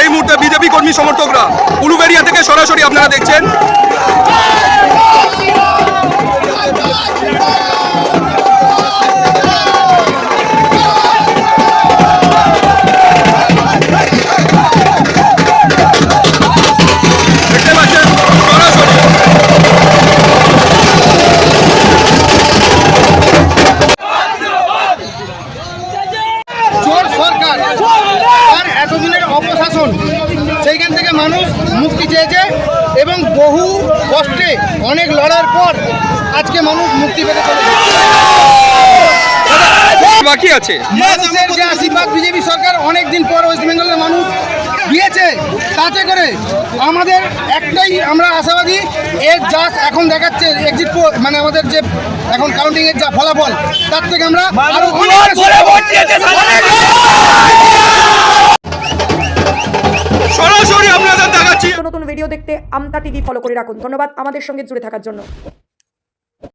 এই মুহূর্তে বিজেপি কর্মী সমর্থকরা। উলুবেড়িয়া থেকে সরাসরি আপনারা দেখছেন। এতদিনের অপশাসন, সেইখান থেকে মানুষ মুক্তি চেয়েছে এবং বহু কষ্টে অনেক লড়ার পর আজকে মানুষ মুক্তি পেতে চলেছে। বাকি আছে মানুষের যে আশীর্বাদ বিজেপি সরকার অনেক দিন পর ওয়েস্ট বেঙ্গলের মানুষ দিয়েছে, তাতে করে আমাদের একটাই আমরা আশাবাদী, এর যা এখন দেখাচ্ছে এক্সিট পোল, মানে আমাদের যে এখন কাউন্টিং এর যা ফলাফল, তার থেকে আমরা আরো সরাসরি আপনাদের দেখাচ্ছি। নতুন ভিডিও দেখতে আমতা টিভি ফলো করে রাখুন। ধন্যবাদ আমাদের সঙ্গে জুড়ে থাকার জন্য।